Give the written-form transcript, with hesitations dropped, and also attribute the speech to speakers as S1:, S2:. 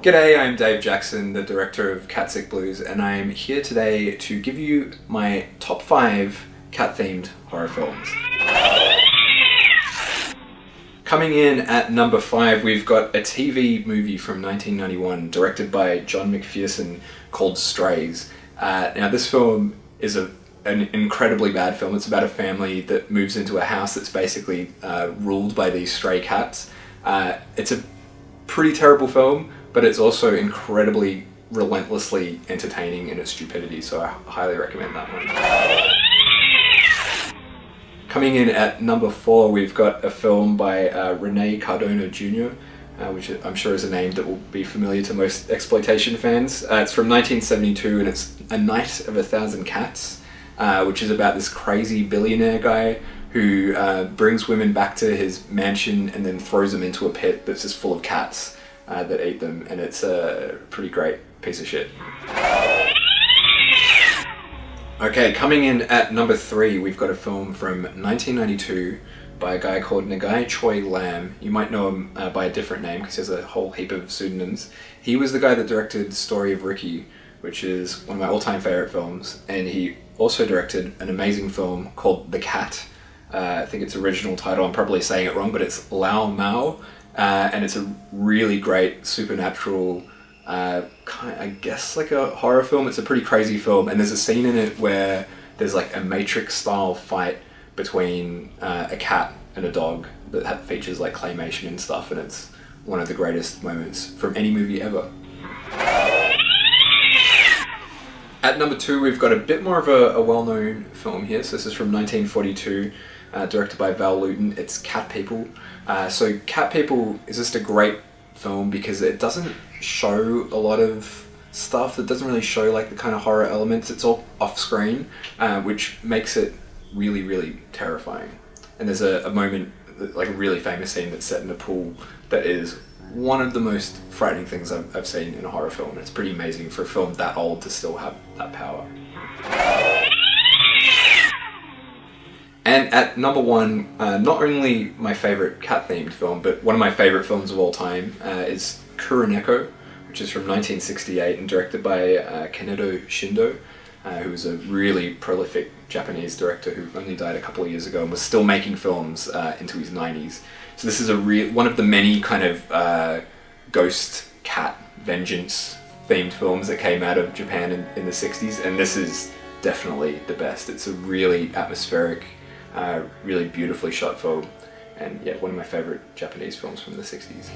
S1: G'day, I'm Dave Jackson, the director of Cat Sick Blues, and I'm here today to give you my top 5 cat-themed horror films. Coming in at number 5, we've got a TV movie from 1991 directed by John McPherson called Strays. Now this film is an incredibly bad film. It's about a family that moves into a house that's basically ruled by these stray cats. It's a pretty terrible film, but it's also incredibly relentlessly entertaining in its stupidity, so I highly recommend that one. Coming in at number 4, we've got a film by Rene Cardona Jr., which I'm sure is a name that will be familiar to most exploitation fans. It's from 1972 and it's A Night of a Thousand Cats, which is about this crazy billionaire guy who brings women back to his mansion and then throws them into a pit that's just full of cats that eat them, and it's a pretty great piece of shit. Okay, coming in at number 3, we've got a film from 1992 by a guy called Nagai Choi Lam. You might know him by a different name because he has a whole heap of pseudonyms. He was the guy that directed Story of Ricky, which is one of my all-time favorite films, and he also directed an amazing film called The Cat. I think its original title, I'm probably saying it wrong, but it's Lao Mao. And it's a really great supernatural, I guess like a horror film. It's a pretty crazy film, and there's a scene in it where there's like a Matrix style fight between a cat and a dog that features like claymation and stuff, and it's one of the greatest moments from any movie ever. At number 2, we've got a bit more of a well-known film here. So this is from 1942, directed by Val Lewton. It's Cat People. So Cat People is just a great film because it doesn't show a lot of stuff. It doesn't really show like the kind of horror elements. It's all off-screen, which makes it really, really terrifying. And there's a moment, like a really famous scene that's set in a pool that is one of the most frightening things I've seen in a horror film. It's pretty amazing for a film that old to still have that power. And at number 1, not only my favourite cat-themed film, but one of my favourite films of all time is Kuroneko, which is from 1968 and directed by Kaneto Shindo, who was a really prolific Japanese director who only died a couple of years ago and was still making films into his 90s. So this is one of the many kind of ghost cat vengeance themed films that came out of Japan in the 60s, and this is definitely the best. It's a really atmospheric, really beautifully shot film, and yeah, one of my favourite Japanese films from the 60s.